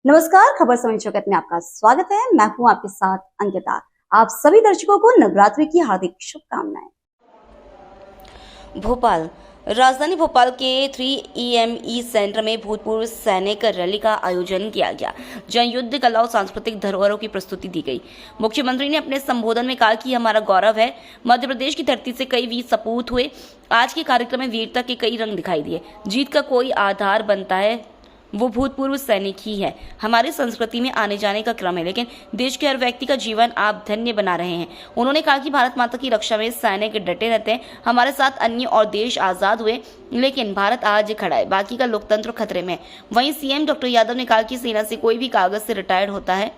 नमस्कार, खबर समय जगत में आपका स्वागत है। मैं हूं आपके साथ अंकिता। आप सभी दर्शकों को नवरात्रि की हार्दिक शुभकामनाएं। भोपाल राजधानी भोपाल के 3EME सेंटर में भूतपूर्व सैनिक रैली का आयोजन किया गया, जहां युद्ध कला और सांस्कृतिक धरोहरों की प्रस्तुति दी गई। मुख्यमंत्री ने अपने संबोधन में कहा कि हमारा गौरव है, मध्य प्रदेश की धरती से कई वीर सपूत हुए। आज के कार्यक्रम में वीरता के कई रंग दिखाई दिए। जीत का कोई आधार बनता है वो भूतपूर्व सैनिक ही है। हमारी संस्कृति में आने जाने का क्रम है, लेकिन देश के हर व्यक्ति का जीवन आप धन्य बना रहे हैं। उन्होंने कहा कि भारत माता की रक्षा में सैनिक डटे रहते हैं। हमारे साथ अन्य और देश आजाद हुए, लेकिन भारत आज खड़ा है, बाकी का लोकतंत्र खतरे में। वहीं सीएम डॉक्टर यादव ने कहा कि सेना से कोई भी कागज से रिटायर्ड होता है,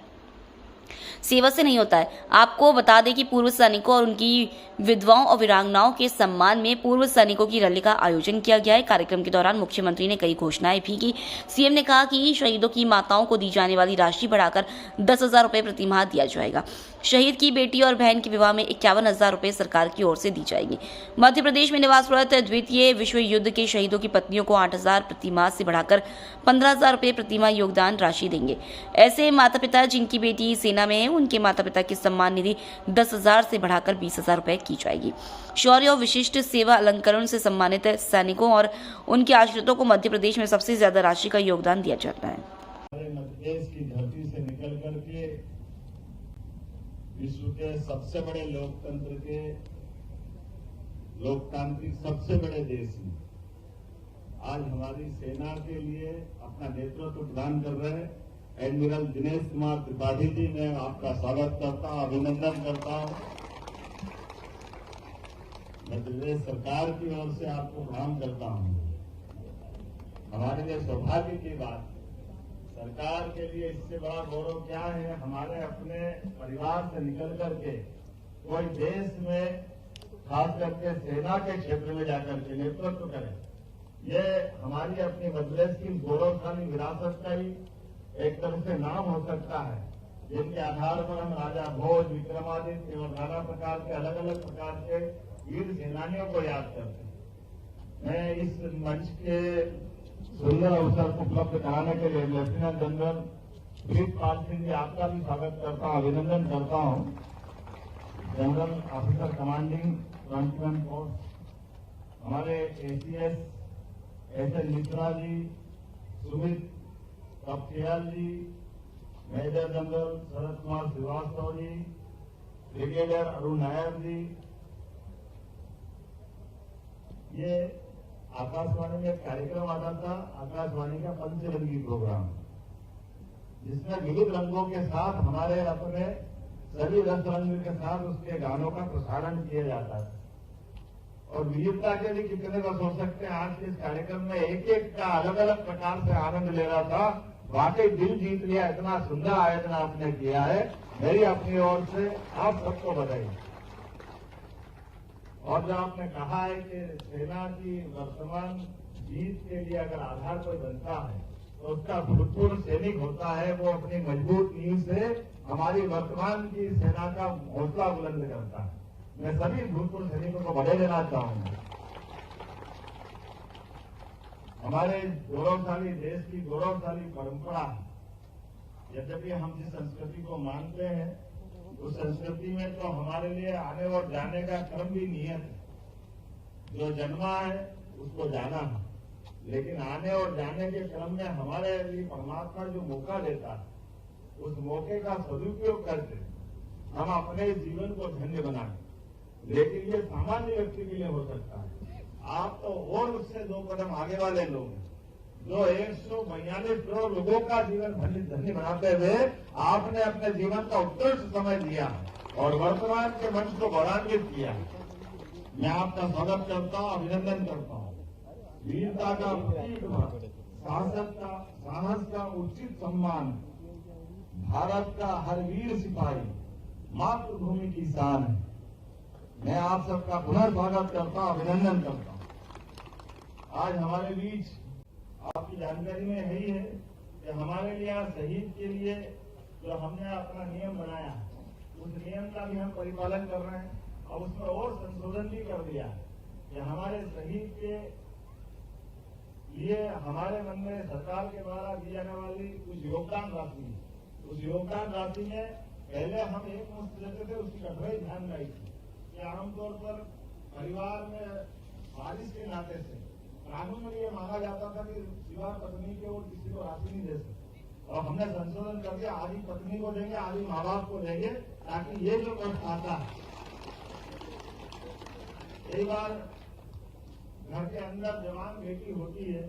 सेवा से नहीं होता है। आपको बता दें कि पूर्व सैनिकों और उनकी विधवाओं और वीरांगनाओं के सम्मान में पूर्व सैनिकों की रैली का आयोजन किया गया है। कार्यक्रम के दौरान मुख्यमंत्री ने कई घोषणाएं भी की। सीएम ने कहा कि शहीदों की माताओं को दी जाने वाली राशि बढ़ाकर 10,000 रुपए प्रति माह दिया जाएगा। शहीद की बेटी और बहन के विवाह में 51,000 रुपए सरकार की ओर से दी जाएगी। मध्य प्रदेश में निवासरत द्वितीय विश्व युद्ध के शहीदों की पत्नियों को 8,000 प्रति माह से बढ़ाकर 15,000 रुपए प्रति माह योगदान राशि देंगे। ऐसे माता पिता जिनकी बेटी सेना में है, उनके माता पिता की सम्मान निधि 10,000 से बढ़ाकर 20,000 रुपए की जाएगी। शौर्य और विशिष्ट सेवा अलंकरण से सम्मानित सैनिकों और उनके आश्रितों को मध्य प्रदेश में सबसे ज्यादा राशि का योगदान दिया जाता है। मध्य प्रदेश की धरती से निकल करके विश्व के सबसे बड़े लोकतंत्र के लोकतांत्रिक सबसे बड़े देश में आज हमारी सेना के लिए अपना नेतृत्व प्रदान कर रहे एडमिरल दिनेश कुमार त्रिपाठी जी, मैं आपका स्वागत करता हूं, अभिनंदन करता हूं। मध्य प्रदेश सरकार की ओर से आपको प्रणाम करता हूं। हमारे लिए सौभाग्य की बात, सरकार के लिए इससे बड़ा गौरव क्या है, हमारे अपने परिवार से निकल करके कोई देश में खास करके सेना के क्षेत्र में जाकर के नेतृत्व करे। ये हमारी अपनी मध्य प्रदेश की गौरवशाली विरासत का ही एक तरह से नाम हो सकता है, जिनके आधार पर हम राजा भोज, विक्रमादित्य और नाना प्रकार के अलग अलग प्रकार के वीर सेनानियों को याद करते हैं। मैं इस मंच के सुंदर अवसर को उपलब्ध कराने के लिए लेफ्टिनेंट जनरल प्रीतपाल सिंह जी, आपका भी स्वागत करता हूं, अभिनंदन करता हूं। जनरल ऑफिसर कमांडिंग 21 फोर्स, हमारे ACS SN मिश्रा जी, सुमित कपटियाल जी, major general Sharad Kumar Srivastava ji, brigadier Arun Nair जी। ये आकाशवाणी में एक कार्यक्रम आता था, आकाशवाणी का पंचरंगी प्रोग्राम, जिसमें विविध रंगों के साथ हमारे अपने सभी रस रंग के साथ उसके गानों का प्रसारण किया जाता था। और वीरता के भी कितने रस हो सकते हैं। आज के इस कार्यक्रम में एक एक का अलग अलग प्रकार से आनंद ले रहा था। वाकई दिल जीत लिया, इतना सुंदर आयोजन आपने किया है। मेरी अपनी ओर से आप सबको बधाई। और जो आपने कहा है कि सेना की वर्तमान जीत के लिए अगर आधार कोई बनता है तो उसका भूतपूर्व सैनिक होता है। वो अपनी मजबूत नींव से हमारी वर्तमान की सेना का हौसला बुलंद करता है। मैं सभी भूतपूर्व सैनिकों को बधाई देना चाहूंगा। हमारे गौरवशाली देश की गौरवशाली परंपरा है। यद्यपि हम जिस संस्कृति को मानते हैं, उस संस्कृति में तो हमारे लिए आने और जाने का क्रम भी नियत है। जो जन्मा है उसको जाना है, लेकिन आने और जाने के क्रम में हमारे लिए परमात्मा जो मौका देता है, उस मौके का सदुपयोग करके हम अपने जीवन को धन्य बनाएं। लेकिन ये सामान्य व्यक्ति के लिए हो सकता है। आप तो और उससे 2 कदम आगे वाले लोग हैं, जो 142 करोड़ लोगों का जीवन धन्य बनाते हुए आपने अपने जीवन का उत्कृष्ट समय दिया और वर्तमान के मंच को गौरवान्वित किया। मैं आपका स्वागत करता हूं, अभिनंदन करता हूं। वीरता का प्रतीक, साहस का उचित सम्मान, भारत का हर वीर सिपाही मातृभूमि की शान है। मैं आप सबका पुनः स्वागत करता हूं, अभिनंदन करता हूं। आज हमारे बीच आपकी जानकारी में यही है कि हमारे लिए शहीद के लिए जो हमने अपना नियम बनाया है, उस नियम का भी हम परिपालन कर रहे हैं और उसमें और संशोधन भी कर दिया है कि हमारे शहीद के ये हमारे मन में सरकार के द्वारा दी जाने वाली कुछ योगदान राशि है। उस योगदान राशि में पहले हम एक मुश्त देते थे, उसकी कठोर ध्यान में आई थी कि आमतौर पर परिवार में बारिश के नाते से कानून में ये माना जाता था कि सिवा पत्नी के और किसी को राशि नहीं दे सकते, और हमने संशोधन कर दिया, आधी पत्नी को देंगे, आधी माँ बाप को देंगे, ताकि ये जो कष्ट आता है, कई बार घर के अंदर जवान बेटी होती है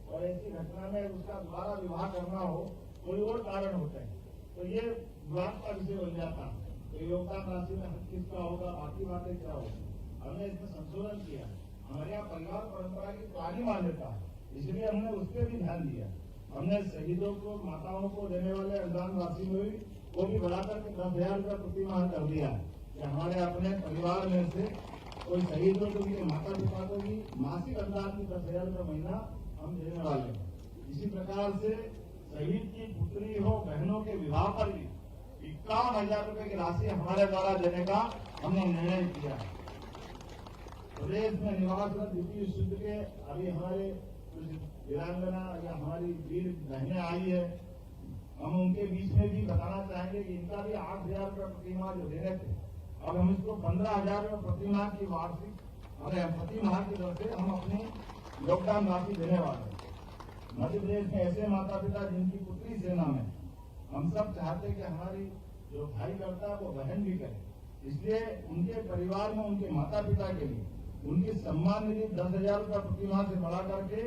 और ऐसी घटना में उसका दोबारा विवाह करना हो, कोई और कारण होता है, तो ये विवाद का विषय बन जाता है। तो योगदान राशि में हक किसका होगा, बाकी बातें क्या होगी, हमने इसमें संशोधन किया। हमारे यहाँ परिवार परंपरा की पुरानी मान्यता है, इसलिए हमने उस पर भी ध्यान दिया। हमने शहीदों को, माताओं को देने वाले अनुदान राशि में भी वो भी बढ़ाकर के 10,000 रुपया प्रति माह कर दिया है कि हमारे अपने परिवार में से कोई शहीद हो तो उनके माता पिता को भी मासिक अनुदान की 10,000 रुपया महीना हम देने वाले हैं। इसी प्रकार से शहीद की पुत्री हो, बहनों के विवाह पर भी 51,000 रुपए की राशि हमारे द्वारा देने का हमने निर्णय किया है। प्रदेश में निवासरत द्वितीय विश्व के अभी हमारे कुछ वीरांगना या हमारी वीर बहनें आई है, हम उनके बीच में भी बताना चाहेंगे कि इनका भी 8,000 रुपये प्रति माह जो देने थे, अब हम इसको 15,000 रुपये प्रति माह की वार्षिक प्रति माह की दर से हम अपनी योगदान राशि देने वाले हैं। मध्य प्रदेश में ऐसे माता पिता जिनकी पुत्री सेना में, हम सब चाहते कि हमारी जो भाई करता है वो बहन भी करे, इसलिए उनके परिवार में उनके माता पिता के लिए उनकी सम्मान निधि 10,000 रुपया प्रति माह से बढ़ा करके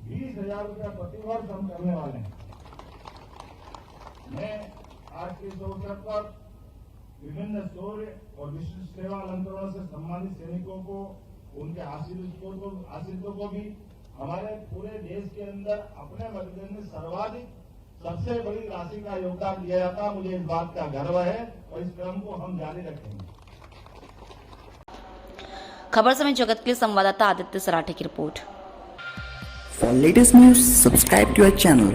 20,000 रुपया प्रति वर्ष हम करने वाले हैं। मैं आज के इस अवसर पर विभिन्न शौर्य और विशिष्ट सेवा अलंकरणों से सम्मानित सैनिकों को, उनके आश्रितों को भी हमारे पूरे देश के अंदर अपने मध्य प्रदेश में सर्वाधिक सबसे बड़ी राशि का योगदान दिया जाता है। मुझे इस बात का गर्व है और इस क्रम को हम जारी रखेंगे। खबर समय जगत के लिए संवाददाता आदित्य सराठे की report. For latest news, subscribe to our channel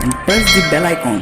and press the bell icon.